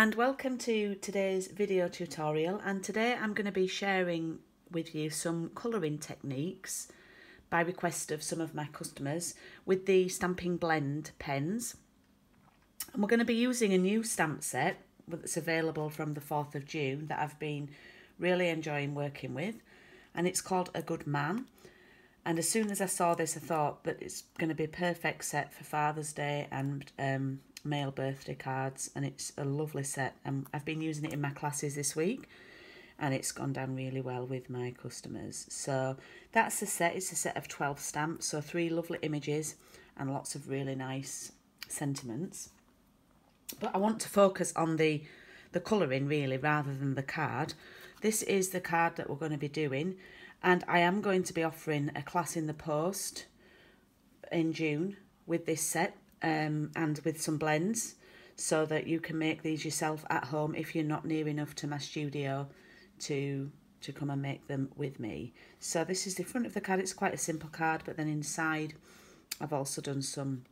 and welcome to today's video tutorial, and today I'm going to be sharing with you some colouring techniques by request of some of my customers with the Stampin Blend pens. And we're going to be using a new stamp set that's available from the 4th of June that I've been really enjoying working with, and it's called A Good Man. And as soon as I saw this, I thought that it's going to be a perfect set for Father's Day and male birthday cards, and it's a lovely set. I've been using it in my classes this week, and it's gone down really well with my customers. So that's the set. It's a set of 12 stamps, so 3 lovely images and lots of really nice sentiments. But I want to focus on the colouring really rather than the card. This is the card that we're going to be doing, and I am going to be offering a class in the post in June with this set and with some blends, so that you can make these yourself at home if you're not near enough to my studio to come and make them with me. So this is the front of the card. It's quite a simple card, but then inside I've also done some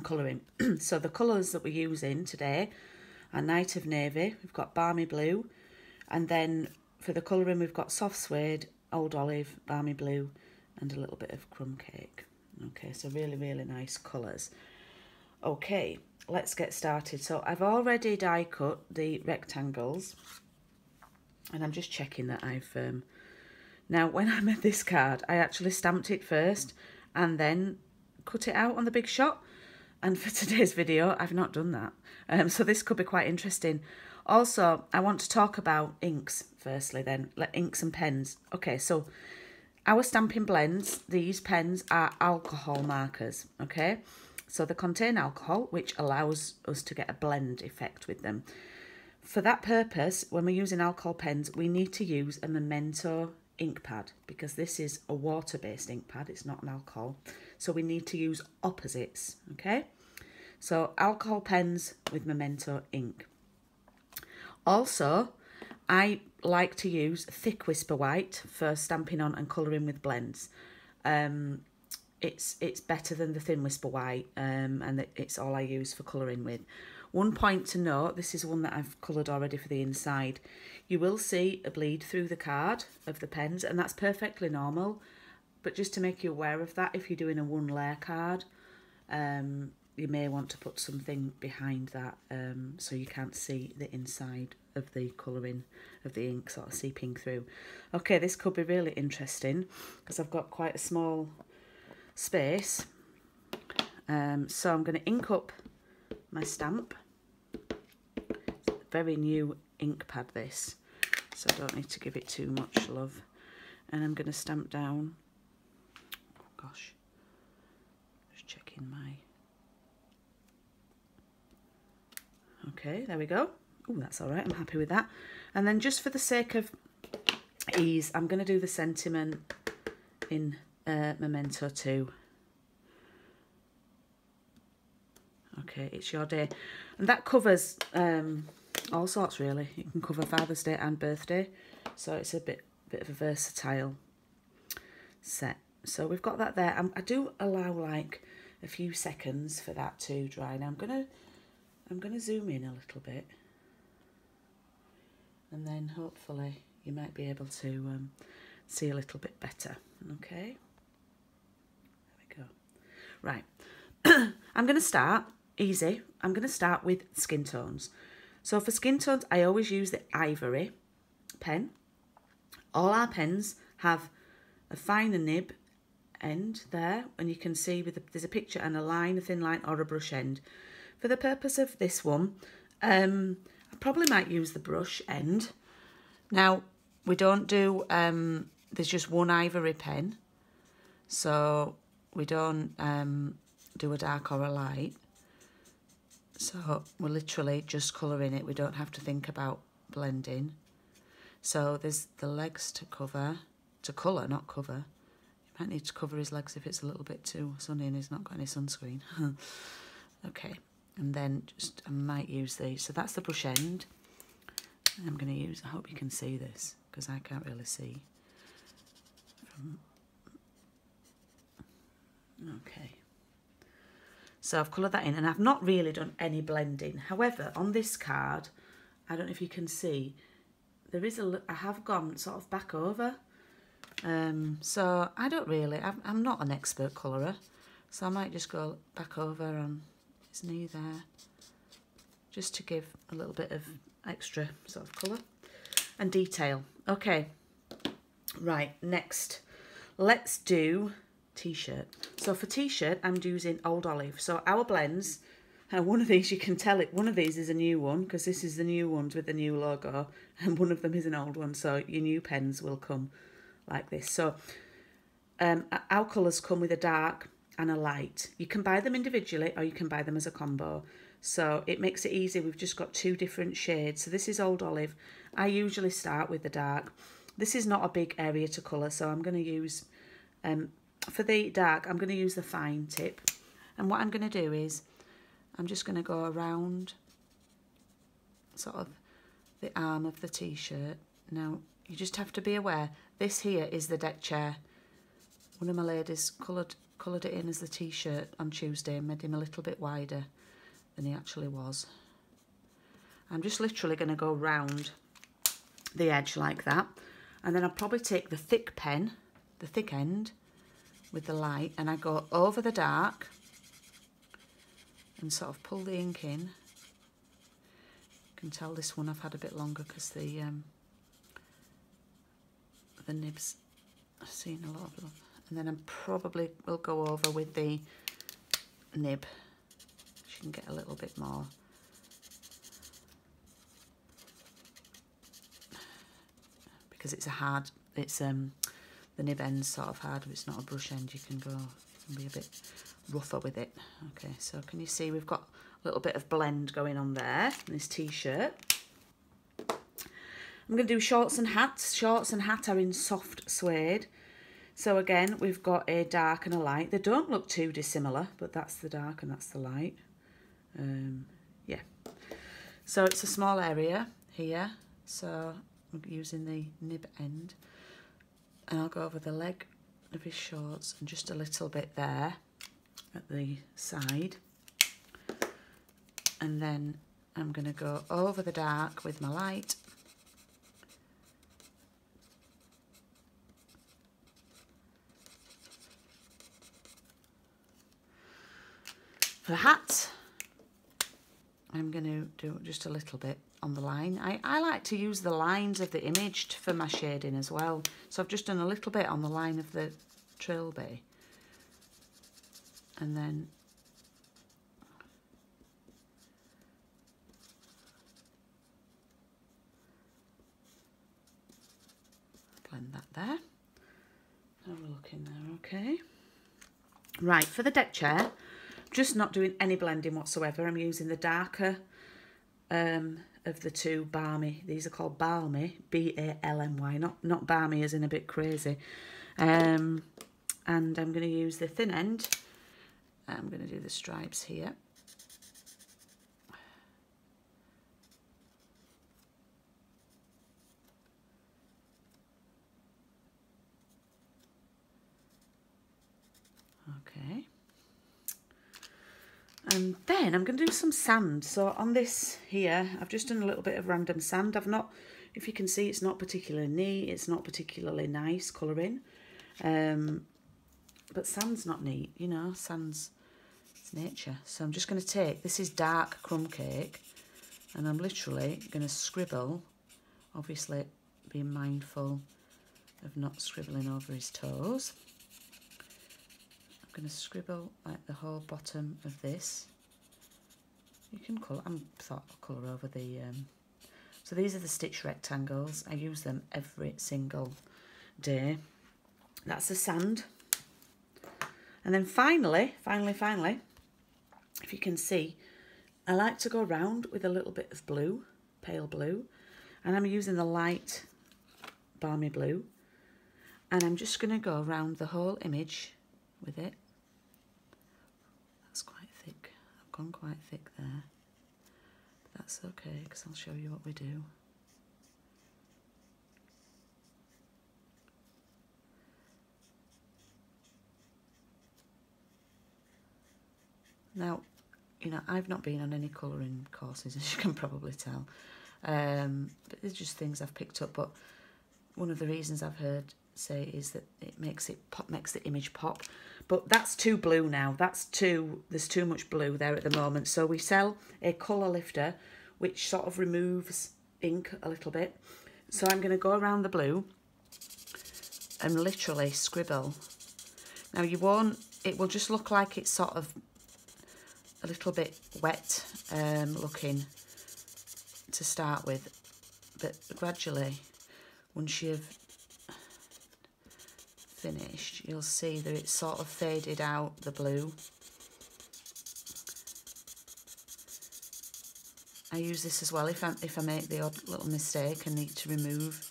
colouring. So the colours that we're using today are Night of Navy, we've got Balmy Blue, and then for the colouring we've got Soft Suede, Old Olive, Balmy Blue, and a little bit of Crumb Cake. Okay, so really, really nice colours. Okay, let's get started. So I've already die cut the rectangles, and I'm just checking that I've... Now, when I made this card, I actually stamped it first and then cut it out on the Big Shot. And for today's video, I've not done that. So this could be quite interesting. Also, I want to talk about inks firstly then, inks and pens. Okay, so our Stampin Blends, these pens are alcohol markers, okay? So they contain alcohol, which allows us to get a blend effect with them. For that purpose, when we're using alcohol pens, we need to use a Memento ink pad, because this is a water-based ink pad, it's not an alcohol. So we need to use opposites, okay? So alcohol pens with Memento ink. Also, I like to use thick Whisper White for stamping on and colouring with blends. It's better than the thin Whisper White, and it's all I use for colouring with. One point to note, this is one that I've coloured already for the inside. You will see a bleed through the card of the pens, and that's perfectly normal. But just to make you aware of that, if you're doing a one layer card, you may want to put something behind that so you can't see the inside of the colouring of the ink sort of seeping through. Okay, this could be really interesting because I've got quite a small space. So I'm going to ink up my stamp. It's a very new ink pad this, so I don't need to give it too much love. And I'm going to stamp down. Oh gosh, just checking my... Okay, there we go. Oh, that's all right. I'm happy with that. And then just for the sake of ease, I'm going to do the sentiment in Memento 2. Okay, it's your day. And that covers all sorts, really. You can cover Father's Day and birthday. So it's a bit of a versatile set. So we've got that there. I do allow like a few seconds for that to dry. Now I'm going to zoom in a little bit, and then hopefully you might be able to see a little bit better. Okay, there we go. Right, I'm going to start easy. I'm going to start with skin tones. So for skin tones, I always use the ivory pen. All our pens have a finer nib end there, and you can see there's a picture and a line, a thin line, or a brush end. For the purpose of this one, I probably might use the brush end. Now, we don't do, there's just one ivory pen, so we don't do a dark or a light. So we're literally just colouring it. We don't have to think about blending. So there's the legs to cover, to colour, not cover. You might need to cover his legs if it's a little bit too sunny and he's not got any sunscreen. Okay. And then just, I might use these. So that's the brush end. And I'm going to use, I hope you can see this, because I can't really see. Okay. So I've coloured that in, and I've not really done any blending. However, on this card, I don't know if you can see, there is I have gone sort of back over. So I don't really, I'm not an expert colourer, so I might just go back over on his knee there, just to give a little bit of extra sort of colour and detail. Okay, right, next, let's do t-shirt. So for t-shirt, I'm using Old Olive. So our blends, one of these, you can tell it, one of these is a new one, because this is the new ones with the new logo, and one of them is an old one, so your new pens will come like this. So our colours come with a dark and a light. You can buy them individually, or you can buy them as a combo. So it makes it easy. We've just got two different shades. So this is Old Olive. I usually start with the dark. This is not a big area to colour, so I'm going to use, for the dark, I'm going to use the fine tip. And what I'm going to do is, I'm just going to go around sort of the arm of the t-shirt. Now, you just have to be aware, this here is the deck chair. One of my ladies coloured it in as the t-shirt on Tuesday and made him a little bit wider than he actually was. I'm just literally going to go round the edge like that, and then I'll probably take the thick pen, the thick end with the light, and I go over the dark and sort of pull the ink in. You can tell this one I've had a bit longer because the nibs, I've seen a lot of them. And then I probably will go over with the nib. You can get a little bit more. Because it's a hard, it's the nib end's sort of hard. If it's not a brush end, you can be a bit rougher with it. Okay, so can you see we've got a little bit of blend going on there in this t-shirt. I'm going to do shorts and hats. Shorts and hat are in soft suede. So again, we've got a dark and a light. They don't look too dissimilar, but that's the dark and that's the light. Yeah. So it's a small area here. So I'm using the nib end. And I'll go over the leg of his shorts and just a little bit there at the side. And then I'm going to go over the dark with my light. For the hat, I'm going to do just a little bit on the line. I like to use the lines of the image for my shading as well. So I've just done a little bit on the line of the trilby. And then blend that there. Have a look in there, okay. Right, for the deck chair, just not doing any blending whatsoever. I'm using the darker of the two balmy. These are called balmy, B-A-L-M-Y, not balmy as in a bit crazy. And I'm going to use the thin end. I'm going to do the stripes here. Okay. And then I'm going to do some sand. So on this here, I've just done a little bit of random sand. I've not, if you can see, it's not particularly neat. It's not particularly nice colouring. But sand's not neat, you know, sand's it's nature. So I'm just going to take, this is dark crumb cake, and I'm literally going to scribble, obviously being mindful of not scribbling over his toes. I'm going to scribble like the whole bottom of this. You can colour, I thought I'll colour over the, so these are the stitch rectangles. I use them every single day. That's the sand. And then finally, if you can see, I like to go around with a little bit of blue, pale blue, and I'm using the light balmy blue, and I'm just going to go around the whole image with it. That's quite thick. I've gone quite thick there, but that's okay because I'll show you what we do. Now, you know, I've not been on any colouring courses, as you can probably tell, but there's just things I've picked up. But one of the reasons I've heard say is that it makes the image pop. But that's too blue now. There's too much blue there at the moment. So we sell a colour lifter, which sort of removes ink a little bit. So I'm going to go around the blue and literally scribble. Now it will just look like it's sort of a little bit wet looking to start with, but gradually, once you've finished, you'll see that it's sort of faded out, the blue. I use this as well if I make the odd little mistake and need to remove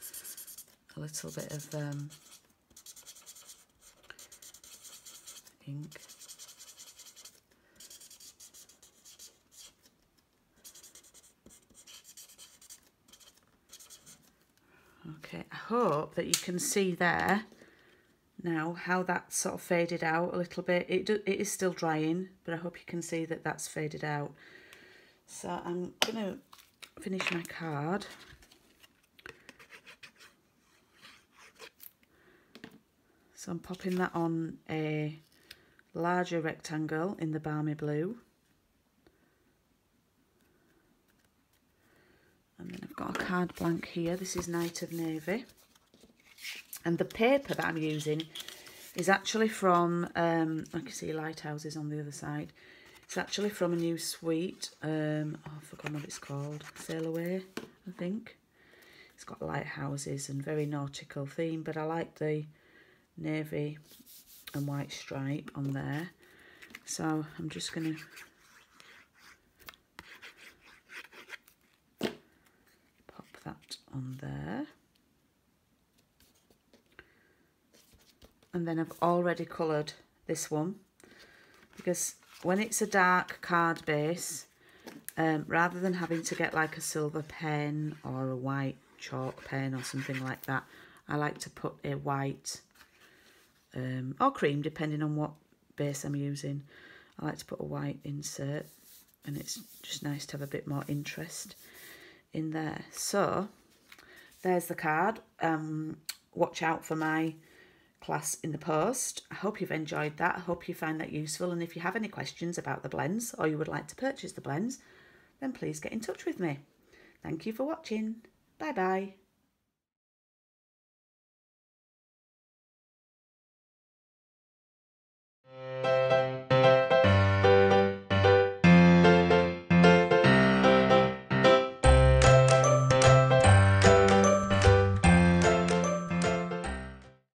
a little bit of ink. Okay, I hope that you can see there now how that sort of faded out a little bit. It is still drying, but I hope you can see that that's faded out. So I'm going to finish my card. So I'm popping that on a larger rectangle in the balmy blue. And then I've got a card blank here. This is Night of Navy. And the paper that I'm using is actually from, I can see lighthouses on the other side. It's actually from a new suite. I've forgotten what it's called. Sail Away, I think. It's got lighthouses and very nautical theme, but I like the navy and white stripe on there. So I'm just going to that on there, and then I've already coloured this one, because when it's a dark card base, rather than having to get like a silver pen or a white chalk pen or something like that, I like to put a white or cream, depending on what base I'm using. I like to put a white insert, and it's just nice to have a bit more interest in there. So there's the card. Watch out for my class in the post. I hope you've enjoyed that. I hope you find that useful, and if you have any questions about the blends or you would like to purchase the blends, then please get in touch with me. Thank you for watching. Bye bye.